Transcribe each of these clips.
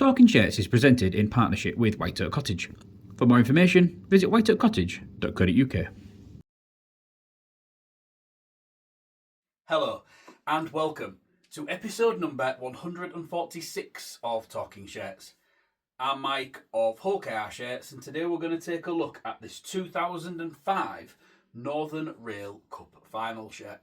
Talking Shirts is presented in partnership with White Oak Cottage. For more information, visit whiteoakcottage.co.uk. Hello and welcome to episode number 146 of Talking Shirts. I'm Mike of Hull KR Shirts, and today we're going to take a look at this 2005 Northern Rail Cup final shirt.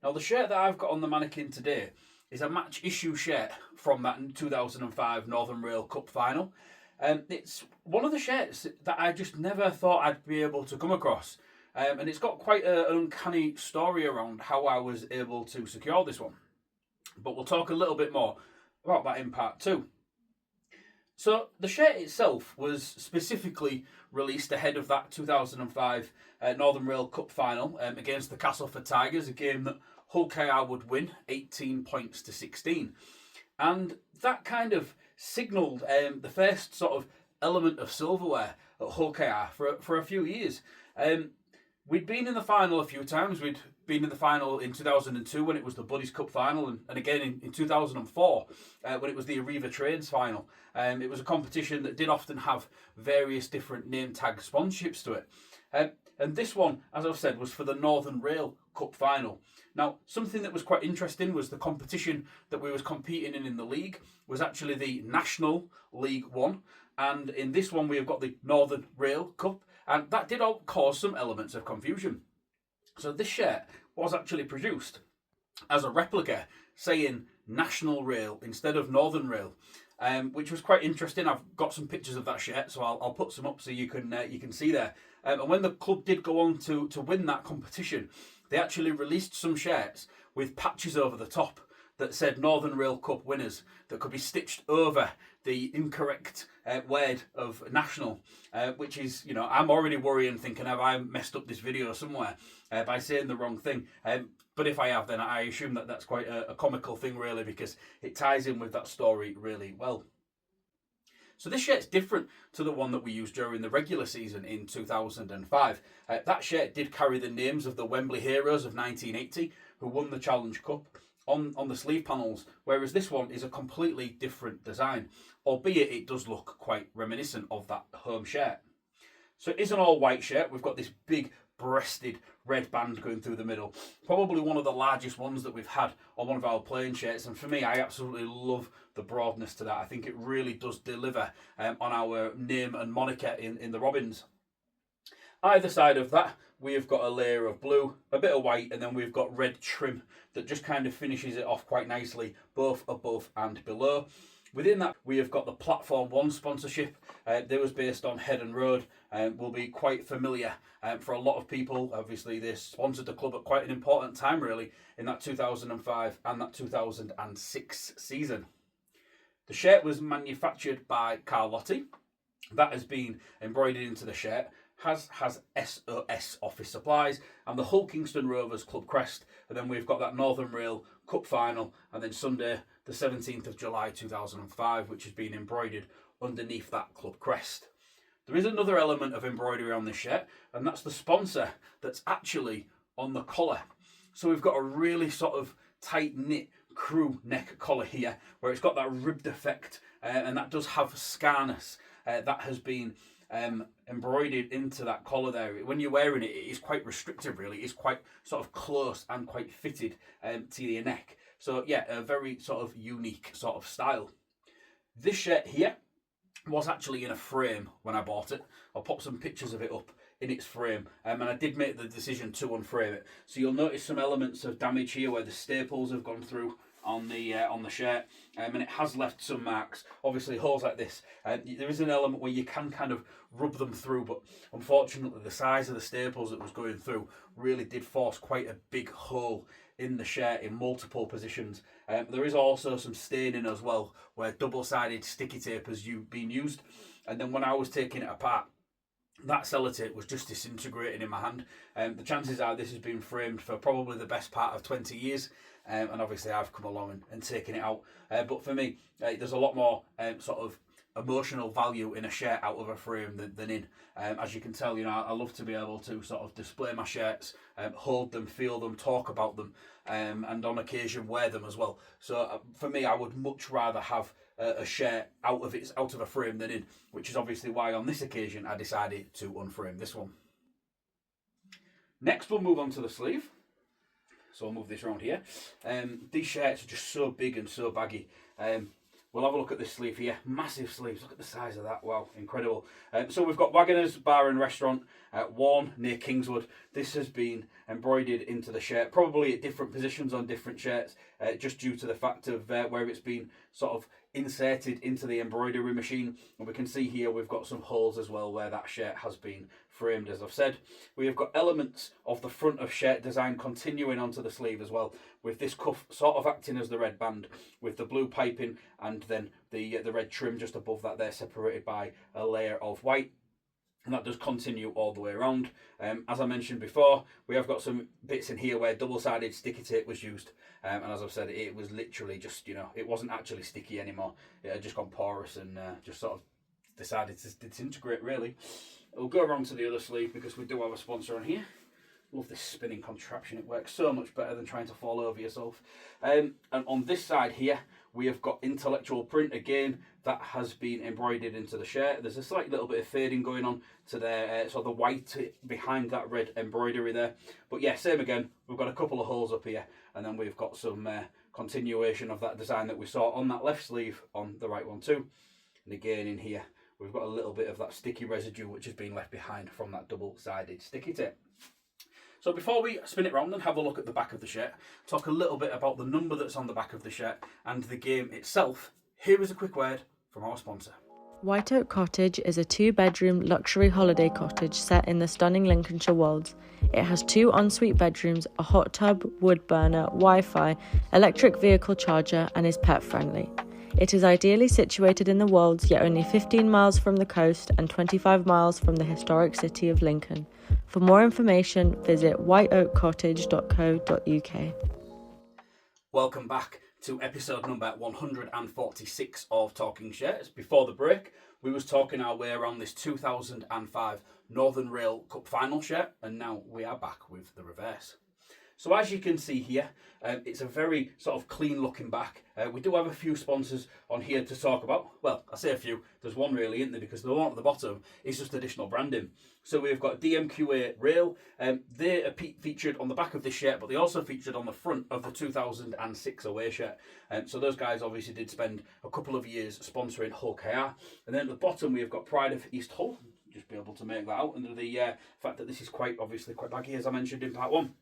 Now the shirt that I've got on the mannequin today is a match issue shirt from that 2005 Northern Rail Cup final. It's one of the shirts that I just never thought I'd be able to come across. And it's got quite an uncanny story around how I was able to secure this one. But we'll talk a little bit more about that in part two. So the shirt itself was specifically released ahead of that 2005 Northern Rail Cup final against the Castleford Tigers, a game that Hull KR would win 18 points to 16. And that kind of signalled the first sort of element of silverware at Hull KR for a few years. We'd been in the final a few times. We'd been in the final in 2002 when it was the Buddies Cup final, and again in 2004 when it was the Arriva Trains final. It was a competition that did often have various different name tag sponsorships to it. And this one, as I've said, was for the Northern Rail Cup final. Now, something that was quite interesting was the competition that we was competing in the league was actually the National League One. And in this one, we have got the Northern Rail Cup. And that did all cause some elements of confusion. So this shirt was actually produced as a replica saying National Rail instead of Northern Rail, which was quite interesting. I've got some pictures of that shirt, so I'll put some up so you can see there. And when the club did go on to win that competition, they actually released some shirts with patches over the top that said Northern Rail Cup winners that could be stitched over the incorrect word of national, which is, I'm already worrying, thinking, have I messed up this video somewhere by saying the wrong thing? But if I have, then I assume that that's quite a comical thing, really, because it ties in with that story really well. So this shirt's different to the one that we used during the regular season in 2005. That shirt did carry the names of the Wembley Heroes of 1980, who won the Challenge Cup, on the sleeve panels, whereas this one is a completely different design, albeit it does look quite reminiscent of that home shirt. So it is an all-white shirt. We've got this big breasted red band going through the middle, probably one of the largest ones that we've had on one of our playing shirts, and for me, I absolutely love the broadness to that. I think it really does deliver on our name and moniker in the Robins. Either side of that, we've got a layer of blue, a bit of white, and then we've got red trim that just kind of finishes it off quite nicely, both above and below. Within that, we have got the Platform 1 sponsorship. They was based on Head and Road, will be quite familiar for a lot of people. Obviously, they sponsored the club at quite an important time, really, in that 2005 and that 2006 season. The shirt was manufactured by Carlotti. That has been embroidered into the shirt. Has SOS Office Supplies and the Hull Kingston Rovers club crest, and then we've got that Northern Rail Cup final, and then Sunday the 17th of July 2005, which has been embroidered underneath that club crest. There is another element of embroidery on this shirt, and that's the sponsor that's actually on the collar. So we've got a really sort of tight knit crew neck collar here, where it's got that ribbed effect, and that does have scarness that has been embroidered into that collar there. When you're wearing it, it is quite restrictive, really. It's quite sort of close and quite fitted to your neck. So yeah, a very sort of unique sort of style. This shirt here was actually in a frame when I bought it. I'll pop some pictures of it up in its frame, and I did make the decision to unframe it. So you'll notice some elements of damage here where the staples have gone through on the shirt, and it has left some marks. Obviously, holes like this, there is an element where you can kind of rub them through, but unfortunately the size of the staples that was going through really did force quite a big hole in the shirt in multiple positions. There is also some staining as well, where double-sided sticky tape has been used, and then when I was taking it apart, that sellotape was just disintegrating in my hand. The chances are this has been framed for probably the best part of 20 years, and obviously I've come along and taken it out. But for me, there's a lot more sort of emotional value in a shirt out of a frame than in. As you can tell, I love to be able to sort of display my shirts, hold them, feel them, talk about them, and on occasion wear them as well. So for me, I would much rather have a shirt out of a frame than in, which is obviously why on this occasion I decided to unframe this one. Next we'll move on to the sleeve. So I'll move this around here. These shirts are just so big and so baggy. We'll have a look at this sleeve here. Massive sleeves. Look at the size of that. Wow, incredible. So we've got Wagoners Bar and Restaurant, Warne near Kingswood. This has been embroidered into the shirt, probably at different positions on different shirts, just due to the fact of where it's been sort of inserted into the embroidery machine. And we can see here we've got some holes as well where that shirt has been framed, as I've said. We have got elements of the front of shirt design continuing onto the sleeve as well, with this cuff sort of acting as the red band, with the blue piping and then the red trim just above that there, separated by a layer of white. And that does continue all the way around. As I mentioned before, we have got some bits in here where double-sided sticky tape was used. And as I've said, it was literally just, it wasn't actually sticky anymore. It had just gone porous and just sort of decided to disintegrate, really. We'll go around to the other sleeve because we do have a sponsor on here. Love this spinning contraption. It works so much better than trying to fall over yourself. And on this side here, we have got intellectual print again that has been embroidered into the shirt. There's a slight little bit of fading going on to there, so the white behind that red embroidery there. But yeah, same again. We've got a couple of holes up here, and then we've got some continuation of that design that we saw on that left sleeve on the right one too. And again in here, we've got a little bit of that sticky residue which has been left behind from that double-sided sticky tape. So before we spin it round and have a look at the back of the shirt, talk a little bit about the number that's on the back of the shirt and the game itself, here is a quick word from our sponsor. White Oak Cottage is a 2-bedroom luxury holiday cottage set in the stunning Lincolnshire Wolds. It has 2 ensuite bedrooms, a hot tub, wood burner, Wi-Fi, electric vehicle charger, and is pet friendly. It is ideally situated in the Wolds, yet only 15 miles from the coast and 25 miles from the historic city of Lincoln. For more information, visit whiteoakcottage.co.uk. Welcome back to episode number 146 of Talking Shirts. Before the break, we was talking our way around this 2005 Northern Rail Cup final shirt, and now we are back with the reverse. So as you can see here, it's a very sort of clean looking back. We do have a few sponsors on here to talk about. Well, I say a few, there's one really, isn't there? Because the one at the bottom is just additional branding. So we've got DMQA Rail. They are featured on the back of this shirt, but they also featured on the front of the 2006 away shirt. So those guys obviously did spend a couple of years sponsoring Hull KR. And then at the bottom we've got Pride of East Hull. Just be able to make that out under the fact that this is quite baggy, as I mentioned in part 1.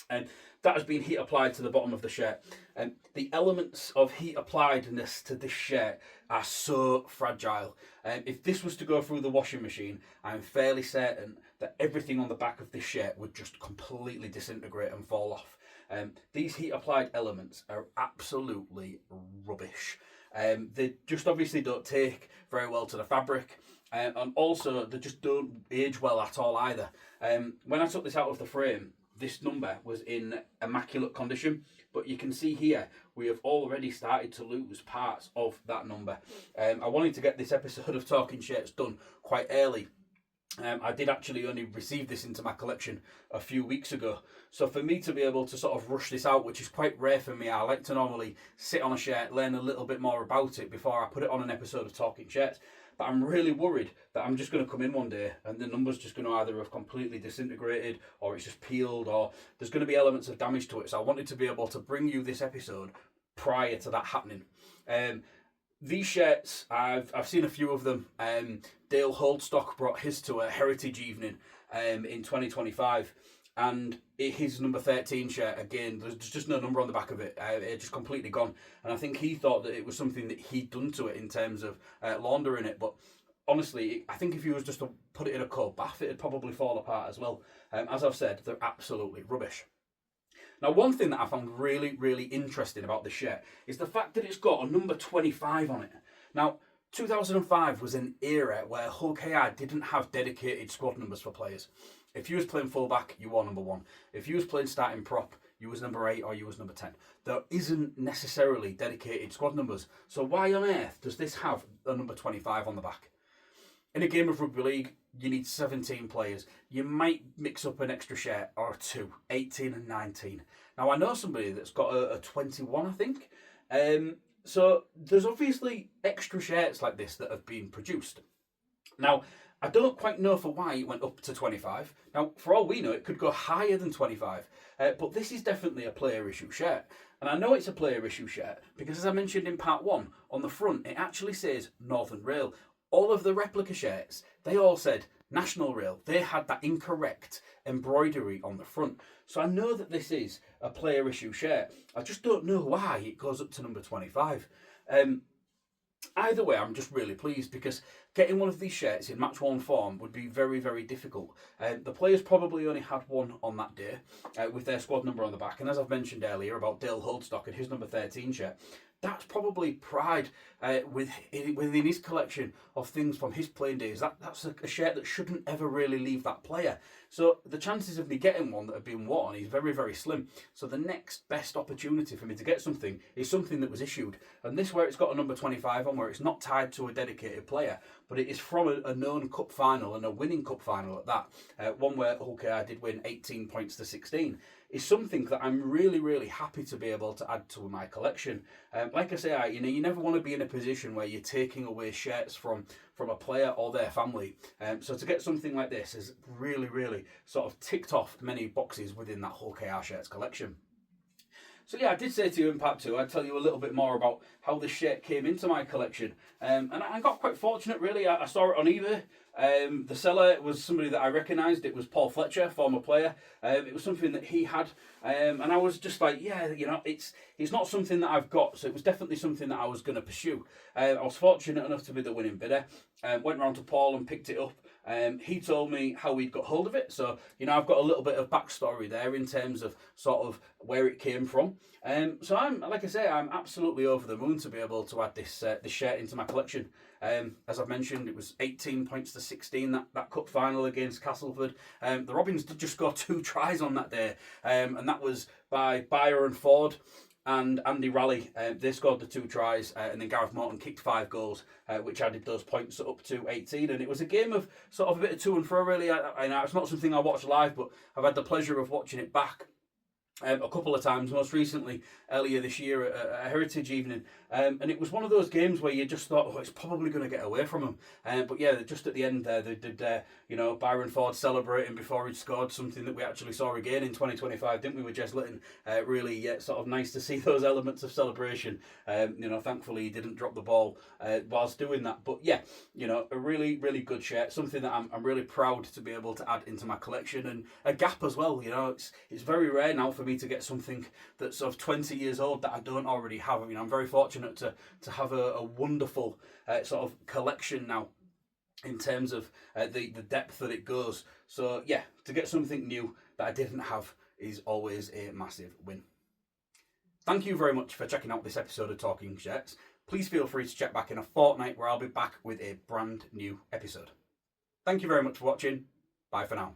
And that has been heat applied to the bottom of the shirt. And the elements of heat appliedness to this shirt are so fragile. If this was to go through the washing machine, I'm fairly certain that everything on the back of this shirt would just completely disintegrate and fall off. These heat applied elements are absolutely rubbish. They just obviously don't take very well to the fabric. And also they just don't age well at all either. When I took this out of the frame, this number was in immaculate condition, but you can see here we have already started to lose parts of that number. I wanted to get this episode of Talking Shirts done quite early. I did actually only receive this into my collection a few weeks ago. So for me to be able to sort of rush this out, which is quite rare for me, I like to normally sit on a shirt, learn a little bit more about it before I put it on an episode of Talking Shirts. But I'm really worried that I'm just going to come in one day and the number's just going to either have completely disintegrated or it's just peeled or there's going to be elements of damage to it. So I wanted to be able to bring you this episode prior to that happening. These shirts, I've seen a few of them. Dale Holdstock brought his to a heritage evening in 2025. And his number 13 shirt, again, there's just no number on the back of it. It's just completely gone. And I think he thought that it was something that he'd done to it in terms of laundering it. But honestly, I think if you was just to put it in a cold bath, it'd probably fall apart as well. As I've said, they're absolutely rubbish. Now, one thing that I found really, really interesting about this shirt is the fact that it's got a number 25 on it. Now, 2005 was an era where Hull KR didn't have dedicated squad numbers for players. If you was playing fullback, you were number 1. If you was playing starting prop, you was number 8 or you was number 10. There isn't necessarily dedicated squad numbers. So why on earth does this have a number 25 on the back? In a game of rugby league, you need 17 players. You might mix up an extra shirt or 2, 18 and 19. Now, I know somebody that's got a 21, I think. So there's obviously extra shirts like this that have been produced. Now, I don't quite know for why it went up to 25. Now, for all we know, it could go higher than 25. But this is definitely a player issue shirt. And I know it's a player issue shirt because, as I mentioned in part 1, on the front, it actually says Northern Rail. All of the replica shirts, they all said National Rail. They had that incorrect embroidery on the front. So I know that this is a player issue shirt. I just don't know why it goes up to number 25. Either way, I'm just really pleased because getting one of these shirts in match worn form would be very, very difficult. The players probably only had one on that day with their squad number on the back. And as I've mentioned earlier about Dale Holdstock and his number 13 shirt, that's probably pride within his collection of things from his playing days. That's a shirt that shouldn't ever really leave that player. So the chances of me getting one that have been worn is very, very slim. So the next best opportunity for me to get something is something that was issued. And this where it's got a number 25 on, where it's not tied to a dedicated player, but it is from a known cup final and a winning cup final at that. One where Hull KR did win 18 points to 16. Is something that I'm really, really happy to be able to add to my collection. Like I say, you never want to be in a position where you're taking away shirts from a player or their family. So to get something like this has really, really sort of ticked off many boxes within that Hull KR shirts collection. So yeah, I did say to you in part 2, I'd tell you a little bit more about how this shirt came into my collection. And I got quite fortunate, really. I saw it on eBay. The seller was somebody that I recognised. It was Paul Fletcher, former player. It was something that he had. And I was just like, yeah, it's not something that I've got. So it was definitely something that I was going to pursue. I was fortunate enough to be the winning bidder. Went round to Paul and picked it up. He told me how he'd got hold of it. So, I've got a little bit of backstory there in terms of sort of where it came from. So I'm absolutely over the moon to be able to add this shirt into my collection. As I've mentioned, it was 18 points to 16, that cup final against Castleford. The Robins did just score 2 tries on that day, and that was by Byron Ford and Andy Raleigh. They scored the 2 tries, and then Gareth Morton kicked 5 goals, which added those points up to 18. And it was a game of sort of a bit of to and fro, really. It's not something I watched live, but I've had the pleasure of watching it back a couple of times, most recently earlier this year at a Heritage evening. And it was one of those games where you just thought, it's probably going to get away from them. But yeah, just at the end there, they did, Byron Ford celebrating before he'd scored, something that we actually saw again in 2025, didn't we, with Jez Litton? Really sort of nice to see those elements of celebration. Thankfully he didn't drop the ball whilst doing that. But yeah, a really, really good shirt, something that I'm really proud to be able to add into my collection, and a gap as well. It's very rare now for me to get something that's of 20 years old that I don't already have. I'm very fortunate to have a wonderful sort of collection now in terms of the depth that it goes. So yeah, to get something new that I didn't have is always a massive win. Thank you very much for checking out this episode of Talking Shirts. Please feel free to check back in a fortnight where I'll be back with a brand new episode. Thank you very much for watching. Bye for now.